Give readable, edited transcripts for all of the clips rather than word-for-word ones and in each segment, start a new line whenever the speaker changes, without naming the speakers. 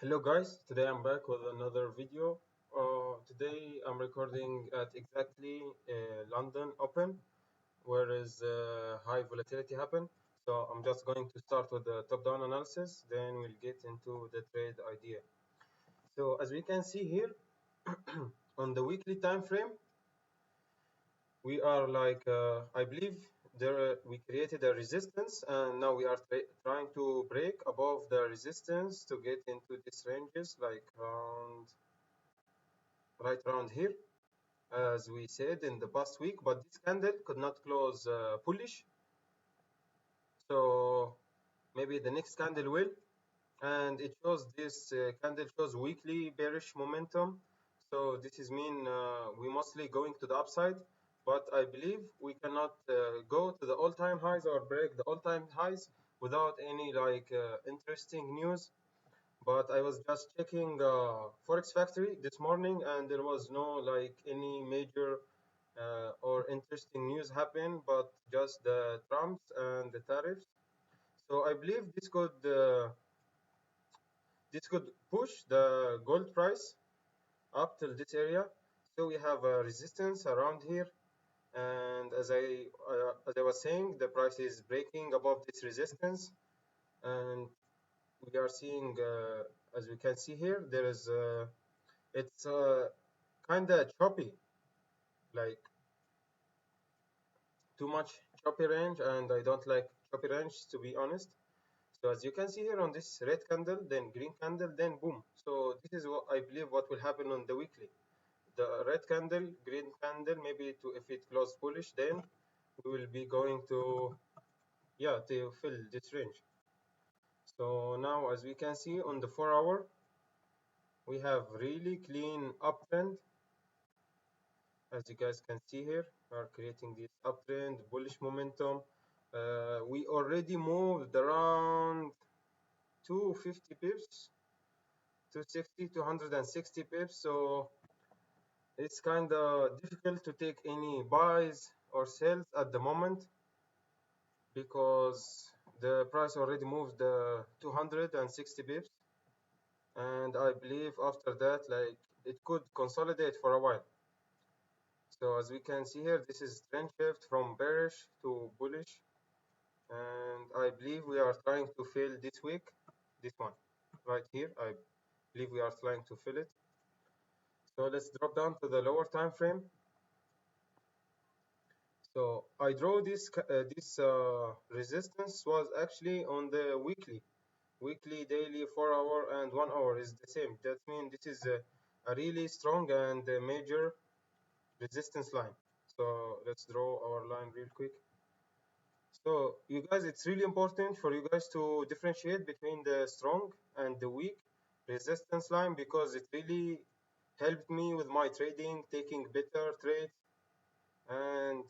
Hello guys, today I'm back with another video. Today I'm recording at exactly London Open, where is high volatility happen. So I'm just going to start with the top-down analysis, then we'll get into the trade idea. So as we can see here, on the weekly time frame, we are like, I believe there we created a resistance, and now we are trying to break above the resistance to get into these ranges, like right around here, as we said in the past week, but this candle could not close bullish. So maybe the next candle will, and it shows this candle shows weekly bearish momentum. So this is mean we mostly going to the upside, but I believe we cannot go to the all-time highs or break the all-time highs without any like interesting news. But I was just checking Forex Factory this morning, and there was no like any major or interesting news happen, but just the Trumps and the tariffs. So I believe this could push the gold price up till this area. So we have a resistance around here, and as I was saying, the price is breaking above this resistance, and we are seeing, as we can see here, there is it's kind of choppy, like too much choppy range, and I don't like choppy range, to be honest. So as you can see here on this red candle, then green candle, then boom. So this is what I believe what will happen on the weekly. The red candle, green candle, maybe to if it close bullish, then we will be going to to fill this range. So now as we can see on the 4 hour, we have really clean uptrend. As you guys can see here, we are creating this uptrend, bullish momentum. We already moved around 250 pips, 260, 260 pips. So it's kind of difficult to take any buys or sells at the moment because the price already moved 260 pips, and I believe after that, like, it could consolidate for a while. So as we can see here, this is trend shift from bearish to bullish, and I believe we are trying to fill this week, this one right here. I believe we are trying to fill it. So let's drop down to the lower time frame. So I draw this resistance was actually on the weekly, daily, 4 hour, and 1 hour is the same. That means this is a really strong and major resistance line. So let's draw our line real quick. So you guys, it's really important for you guys to differentiate between the strong and the weak resistance line, because it really helped me with my trading, taking better trades, and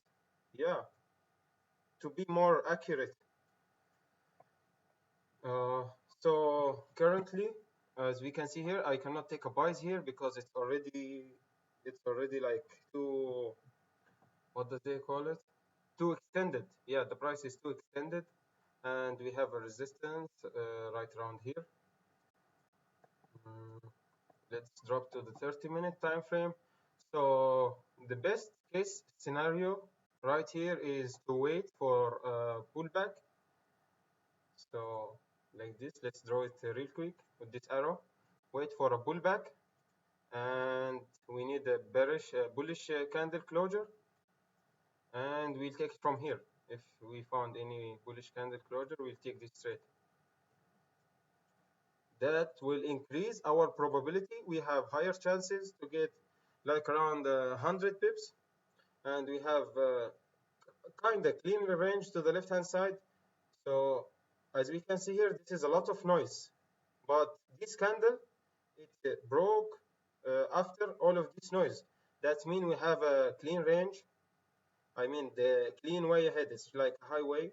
yeah, to be more accurate. Uh, so currently, as we can see here, I cannot take a buys here because it's already like too, what do they call it? Too extended. Yeah, the price is too extended, and we have a resistance right around here. Mm, let's drop to the 30-minute time frame. So the best case scenario right here is to wait for a pullback. So like this, let's draw it real quick with this arrow. Wait for a pullback, and we need a bullish candle closure, and we'll take it from here. If we found any bullish candle closure, we'll take this trade. That will increase our probability. We have higher chances to get like around 100 pips, and we have kind of clean range to the left hand side. So as we can see here, this is a lot of noise, but this candle, it broke after all of this noise. That means we have a clean range. I mean, the clean way ahead is like a highway.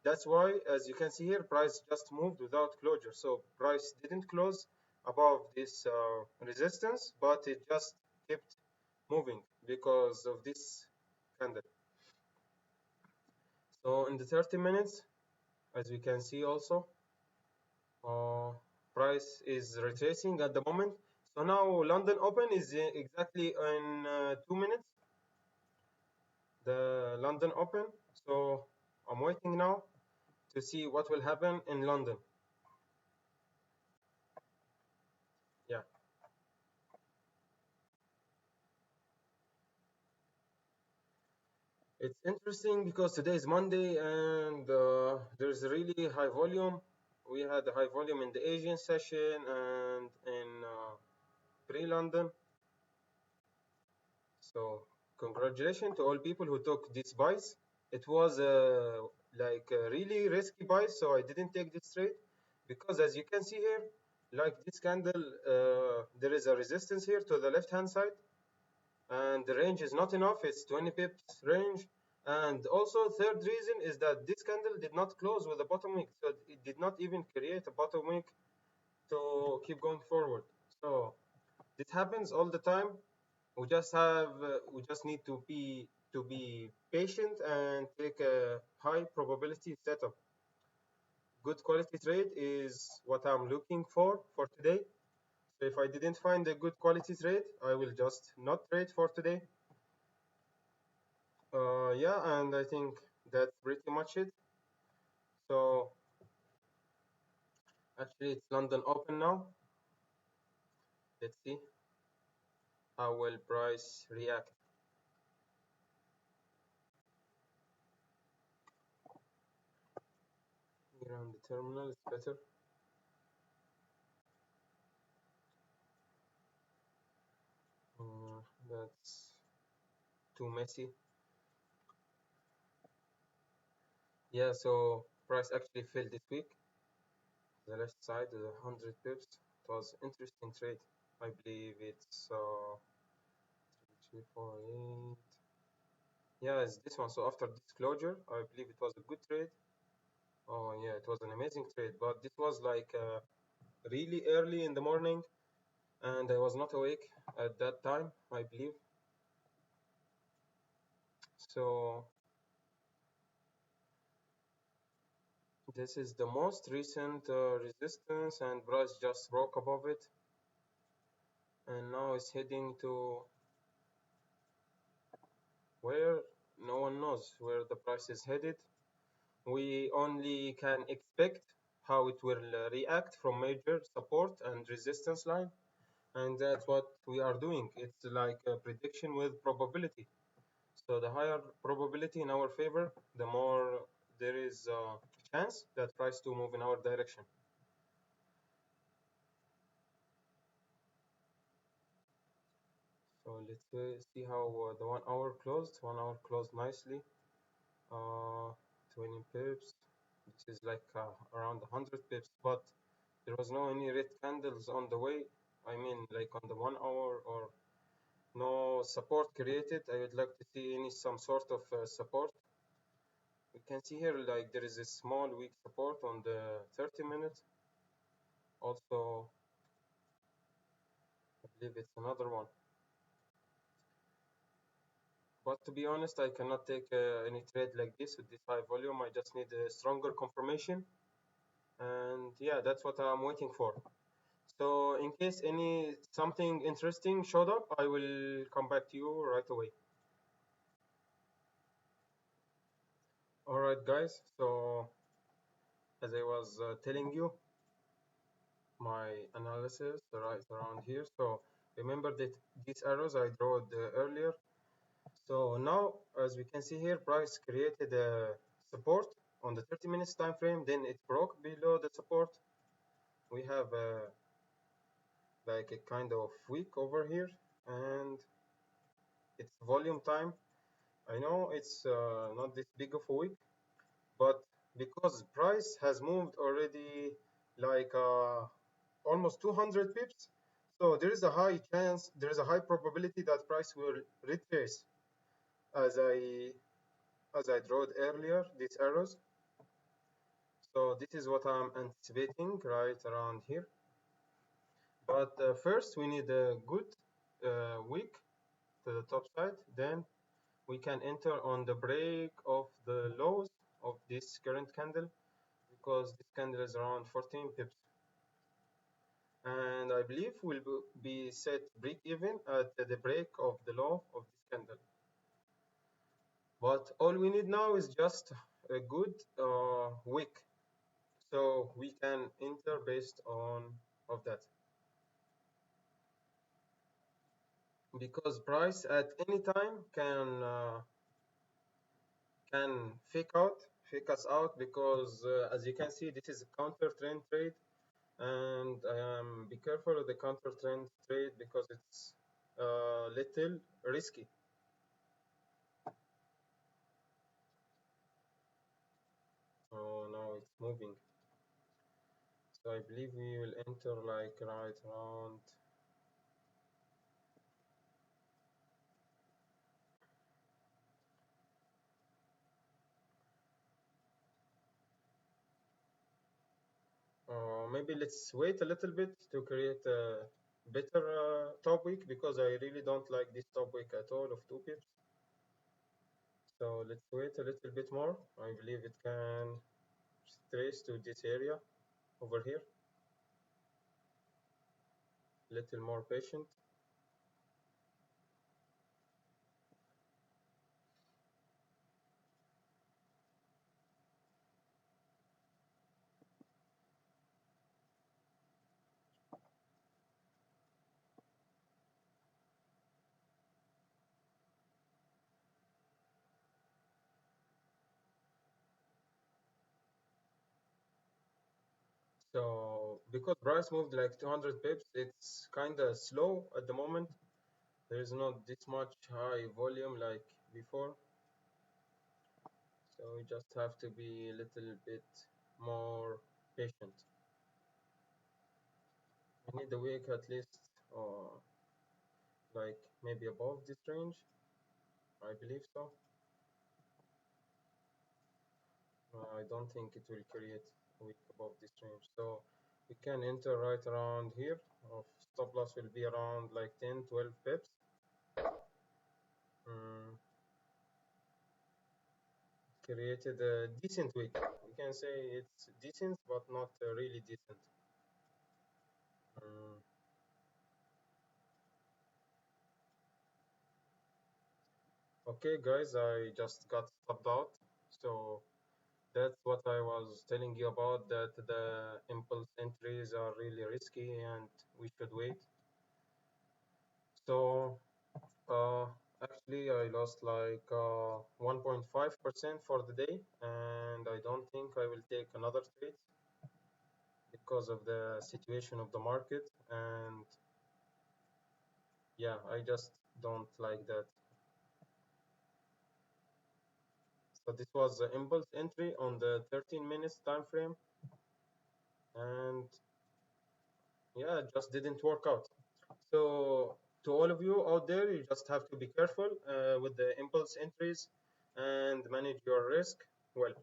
That's why, as you can see here, price just moved without closure. So price didn't close above this resistance, but it just kept moving because of this candle. So in the 30 minutes, as we can see also, price price is retracing at the moment. So now London Open is exactly in 2 minutes, the London Open. So I'm waiting now to see what will happen in London. Yeah, it's interesting because today is Monday and there's really high volume. We had a high volume in the Asian session and in pre-London. So congratulations to all people who took these buys. It was like a really risky buy, so I didn't take this trade because as you can see here, like this candle, there is a resistance here to the left hand side and the range is not enough. It's 20 pips range. And also third reason is that this candle did not close with a bottom wick, so it did not even create a bottom wick to keep going forward. So this happens all the time. We just need to be patient and take a high probability setup. Good quality trade is what I'm looking for today. So if I didn't find a good quality trade, I will just not trade for today. Yeah, and I think that's pretty much it. So actually it's London Open now. Let's see how will price react. Here on the terminal it's better. That's too messy. Yeah, so price actually fell this week. The left side, the 100 pips. It was interesting trade. I believe it's 348. Yeah, it's this one. So after disclosure, I believe it was a good trade. Oh yeah, it was an amazing trade. But this was like really early in the morning, and I was not awake at that time, I believe. So this is the most recent resistance, and price just broke above it, and now it's heading to where no one knows where the price is headed. We only can expect how it will react from major support and resistance line, and that's what we are doing. It's like a prediction with probability. So the higher probability in our favor, the more there is a chance that price to move in our direction. So let's see how the 1 hour closed. 1 hour closed nicely. Uh, 20 pips. This is like around 100 pips, but there was no any red candles on the way. I mean, like on the 1 hour, or no support created. I would like to see any some sort of support. We can see here like there is a small weak support on the 30 minutes. Also, I believe it's another one. But to be honest, I cannot take any trade like this with this high volume. I just need a stronger confirmation. And yeah, that's what I'm waiting for. So in case any something interesting showed up, I will come back to you right away. All right, guys. So as I was telling you, my analysis right around here. So remember that these arrows I drew earlier. So now, as we can see here, price created a support on the 30 minutes time frame. Then it broke below the support. We have like a kind of wick over here, and it's volume time. I know it's not this big of a wick, but because price has moved already like almost 200 pips, so there is a high chance, there is a high probability that price will retrace as I drew earlier these arrows. So this is what I'm anticipating right around here. But first we need a good wick to the top side, then we can enter on the break of the lows of this current candle, because this candle is around 14 pips. and I believe will be set break even at the break of the low of this candle. But all we need now is just a good wick, so we can enter based on of that, because price at any time can fake us out, because as you can see, this is a counter trend trade, and be careful of the counter trend trade because it's a little risky. Oh, now it's moving. So I believe we will enter like right around. Maybe let's wait a little bit to create a better top wick, because I really don't like this top wick at all of 2 pips. So let's wait a little bit more. I believe it can trace to this area over here. Little more patient. So because price moved like 200 pips, it's kind of slow at the moment. There is not this much high volume like before. So we just have to be a little bit more patient. I need the wick at least like maybe above this range. I believe so. I don't think it will create a wick above this range. So we can enter right around here. Of stop loss will be around like 10, 12 pips. Mm, created a decent wick. We can say it's decent, but not really decent. Mm, okay, guys, I just got stopped out. So that's what I was telling you about, that the impulse entries are really risky and we should wait. So uh, actually, I lost like 1.5% for the day, and I don't think I will take another trade because of the situation of the market. And yeah, I just don't like that. So this was the impulse entry on the 13 minutes time frame, and yeah, it just didn't work out. So to all of you out there, you just have to be careful with the impulse entries and manage your risk well.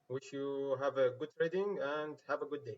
Wish you have a good trading and have a good day.